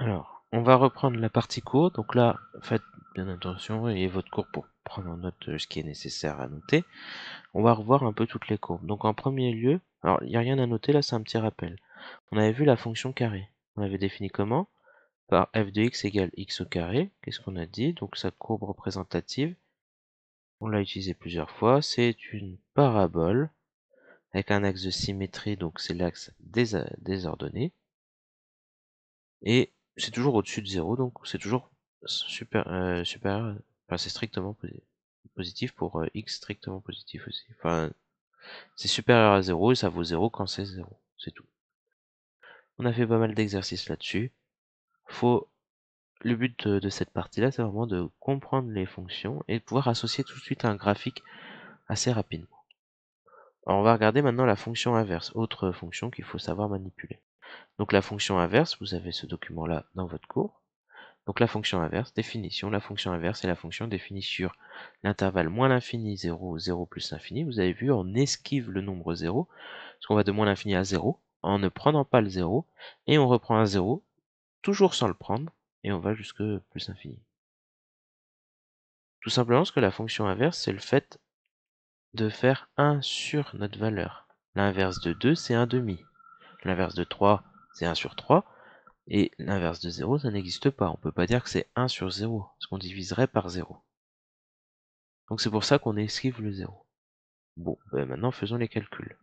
Alors, on va reprendre la partie cours. Donc là, faites bien attention et votre cours pour prendre en note ce qui est nécessaire à noter. On va revoir un peu toutes les courbes. Donc en premier lieu, alors il n'y a rien à noter là, c'est un petit rappel. On avait vu la fonction carré. On avait défini comment? Par f de x égale x au carré. Qu'est-ce qu'on a dit? Donc sa courbe représentative, on l'a utilisé plusieurs fois, c'est une parabole avec un axe de symétrie, donc c'est l'axe des ordonnées. Et c'est toujours au-dessus de 0, donc c'est toujours supérieur, enfin c'est strictement positif pour x strictement positif aussi. Enfin, c'est supérieur à 0 et ça vaut 0 quand c'est 0, c'est tout. On a fait pas mal d'exercices là-dessus. Le but de cette partie-là, c'est vraiment de comprendre les fonctions et de pouvoir associer tout de suite un graphique assez rapidement. Alors on va regarder maintenant la fonction inverse, autre fonction qu'il faut savoir manipuler. Donc la fonction inverse, vous avez ce document-là dans votre cours. Donc la fonction inverse, définition, la fonction inverse est la fonction définie sur l'intervalle moins l'infini 0, 0 plus l'infini. Vous avez vu, on esquive le nombre 0, parce qu'on va de moins l'infini à 0, en ne prenant pas le 0, et on reprend un 0, toujours sans le prendre, et on va jusque plus l'infini. Tout simplement parce que la fonction inverse, c'est le fait de faire 1 sur notre valeur. L'inverse de 2, c'est 1 demi. L'inverse de 3, c'est 1 sur 3. Et l'inverse de 0, ça n'existe pas. On ne peut pas dire que c'est 1 sur 0, parce qu'on diviserait par 0. Donc c'est pour ça qu'on esquive le 0. Bon, ben maintenant faisons les calculs.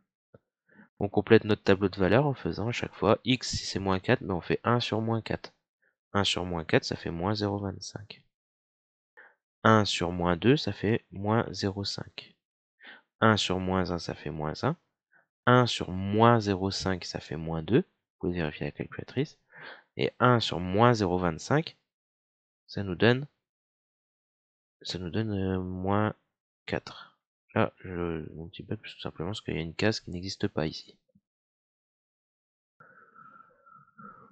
On complète notre tableau de valeurs en faisant à chaque fois x, si c'est moins 4, ben on fait 1 sur moins 4. 1 sur moins 4, ça fait moins 0,25. 1 sur moins 2, ça fait moins 0,5. 1 sur moins 1, ça fait moins 1. 1 sur moins 0,5, ça fait moins 2. Vous pouvez vérifier la calculatrice. Et 1 sur moins 0,25, ça nous donne moins 4. Là, mon petit bug, tout simplement parce qu'il y a une case qui n'existe pas ici.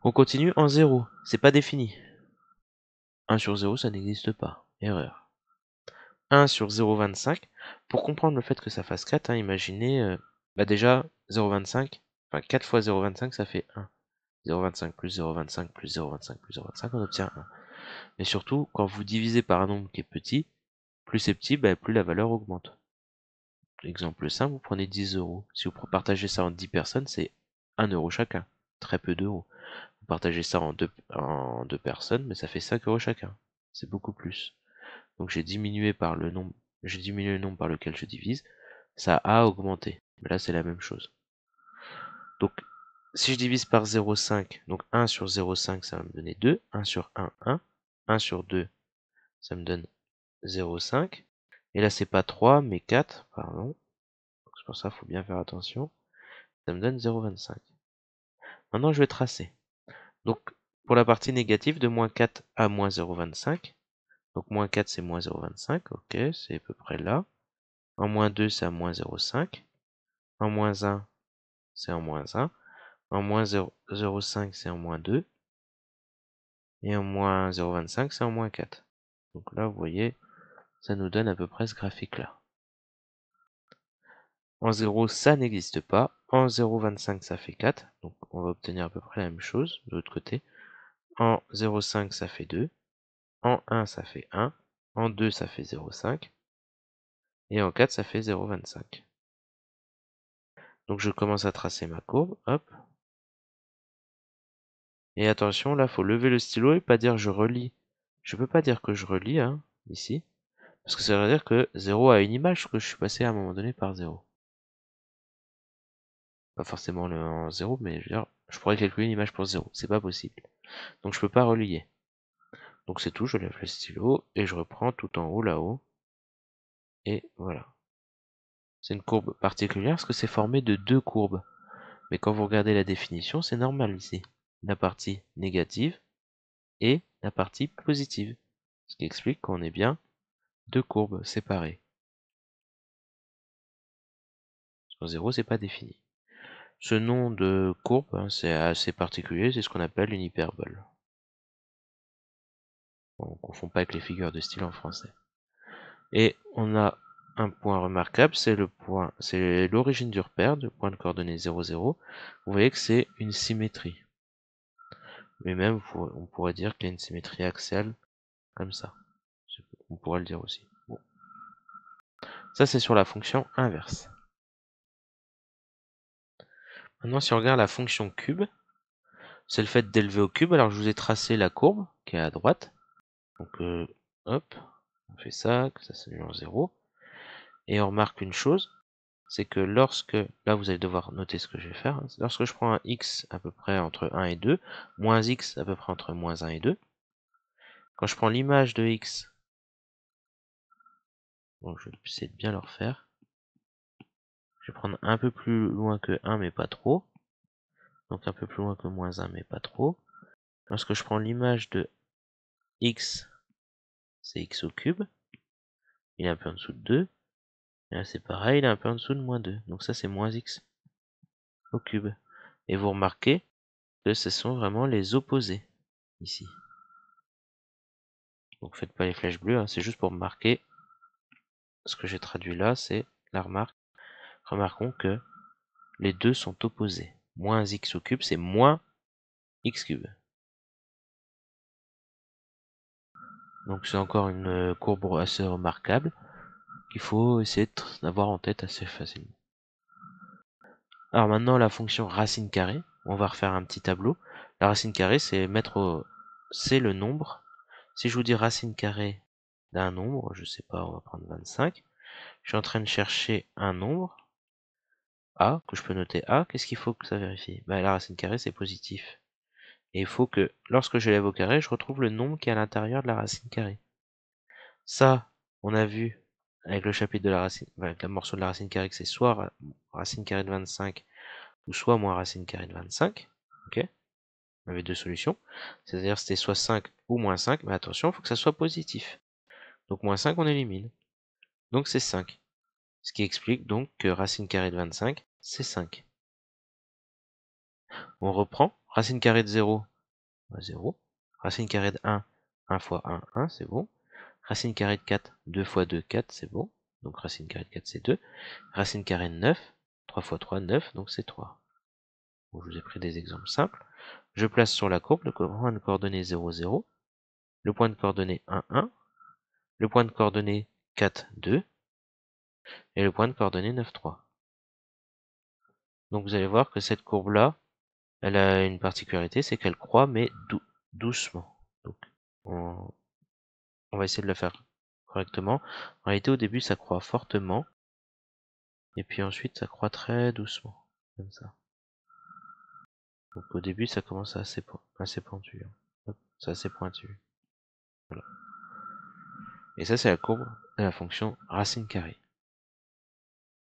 On continue en 0. C'est pas défini. 1 sur 0, ça n'existe pas. Erreur. 1 sur 0,25. Pour comprendre le fait que ça fasse 4, imaginez, déjà 0,25, enfin 4 fois 0,25, ça fait 1. 0,25 plus 0,25 plus 0,25 plus 0,25, on obtient 1. Mais surtout, quand vous divisez par un nombre qui est petit, plus c'est petit, plus la valeur augmente. Exemple simple, vous prenez 10 euros. Si vous partagez ça en 10 personnes, c'est 1 euro chacun. Très peu d'euros. Vous partagez ça en deux personnes, mais ça fait 5 euros chacun. C'est beaucoup plus. Donc j'ai diminué le nombre par lequel je divise. Ça a augmenté. Mais là, c'est la même chose. Donc, si je divise par 0,5, donc 1 sur 0,5, ça va me donner 2. 1 sur 1, 1. 1 sur 2, ça me donne 0,5. Et là, c'est pas 3, mais 4, pardon. C'est pour ça qu'il faut bien faire attention. Ça me donne 0,25. Maintenant, je vais tracer. Donc, pour la partie négative, de moins 4 à moins 0,25. Donc, moins 4, c'est moins 0,25. Ok, c'est à peu près là. En moins 2, c'est à moins 0,5. En moins 1, c'est en moins 1. En moins 0,5, c'est en moins 2. Et en moins 0,25, c'est en moins 4. Donc là, vous voyez, ça nous donne à peu près ce graphique-là. En 0, ça n'existe pas. En 0,25, ça fait 4. Donc on va obtenir à peu près la même chose de l'autre côté. En 0,5, ça fait 2. En 1, ça fait 1. En 2, ça fait 0,5. Et en 4, ça fait 0,25. Donc je commence à tracer ma courbe. Hop. Et attention, là, il faut lever le stylo et pas dire je relis. Je peux pas dire que je relis, ici. Parce que ça veut dire que 0 a une image que je suis passé à un moment donné par 0. Pas forcément en 0, mais je pourrais calculer une image pour 0. C'est pas possible. Donc je peux pas relier. Donc c'est tout, je lève le stylo et je reprends tout en haut là-haut. Et voilà. C'est une courbe particulière parce que c'est formé de deux courbes. Mais quand vous regardez la définition, c'est normal ici. La partie négative et la partie positive. Ce qui explique qu'on est bien deux courbes séparées. En 0, c'est pas défini. Ce nom de courbe, c'est assez particulier, c'est ce qu'on appelle une hyperbole. On ne confond pas avec les figures de style en français. Et on a un point remarquable, c'est l'origine du repère, du point de coordonnées 0, 0. Vous voyez que c'est une symétrie. Mais même, on pourrait dire qu'il y a une symétrie axiale comme ça. On pourrait le dire aussi. Bon. Ça, c'est sur la fonction inverse. Maintenant, si on regarde la fonction cube, c'est le fait d'élever au cube. Alors, je vous ai tracé la courbe qui est à droite. Donc, hop, on fait ça, que ça c'est en 0. Et on remarque une chose, c'est que lorsque, là vous allez devoir noter ce que je vais faire, lorsque je prends un x à peu près entre 1 et 2, moins x à peu près entre moins 1 et 2, quand je prends l'image de x, donc je vais essayer de bien le refaire, je vais prendre un peu plus loin que 1 mais pas trop, donc un peu plus loin que moins 1 mais pas trop. Lorsque je prends l'image de x, c'est x au cube, il est un peu en dessous de 2, et là c'est pareil, il est un peu en dessous de moins 2, donc ça c'est moins x au cube. Et vous remarquez que ce sont vraiment les opposés ici. Donc faites pas les flèches bleues, hein, c'est juste pour marquer ce que j'ai traduit là, c'est la remarque. Remarquons que les deux sont opposés. Moins x au cube, c'est moins x cube. Donc c'est encore une courbe assez remarquable qu'il faut essayer d'avoir en tête assez facilement. Alors maintenant la fonction racine carrée, on va refaire un petit tableau. La racine carrée, c'est c'est le nombre. Si je vous dis racine carrée d'un nombre, je sais pas, on va prendre 25. Je suis en train de chercher un nombre A, que je peux noter A. Qu'est-ce qu'il faut que ça vérifie? Bah, la racine carrée, c'est positif. Et il faut que, lorsque je lève au carré, je retrouve le nombre qui est à l'intérieur de la racine carrée. Ça, on a vu avec le chapitre de la racine, avec le morceau de la racine carrée, que c'est soit racine carrée de 25, ou soit moins racine carrée de 25. Ok? On avait deux solutions. C'est-à-dire c'était soit 5 ou moins 5, mais attention, il faut que ça soit positif. Donc moins 5, on élimine. Donc c'est 5. Ce qui explique donc que racine carrée de 25, c'est 5. On reprend. Racine carrée de 0, 0. Racine carrée de 1, 1 fois 1, 1, c'est bon. Racine carrée de 4, 2 fois 2, 4, c'est bon. Donc racine carrée de 4, c'est 2. Racine carrée de 9, 3 fois 3, 9, donc c'est 3. Bon, je vous ai pris des exemples simples. Je place sur la courbe le point de coordonnées 0, 0, le point de coordonnées 1, 1, le point de coordonnées 4, 2, et le point de coordonnées 9, 3. Donc vous allez voir que cette courbe-là, elle a une particularité, c'est qu'elle croît, mais doucement. Donc, on va essayer de la faire correctement. En réalité, au début, ça croît fortement, et puis ensuite, ça croît très doucement, comme ça. Donc au début, ça commence assez pentu. Hein. C'est assez pointu. Voilà. Et ça, c'est la courbe de la fonction racine carrée.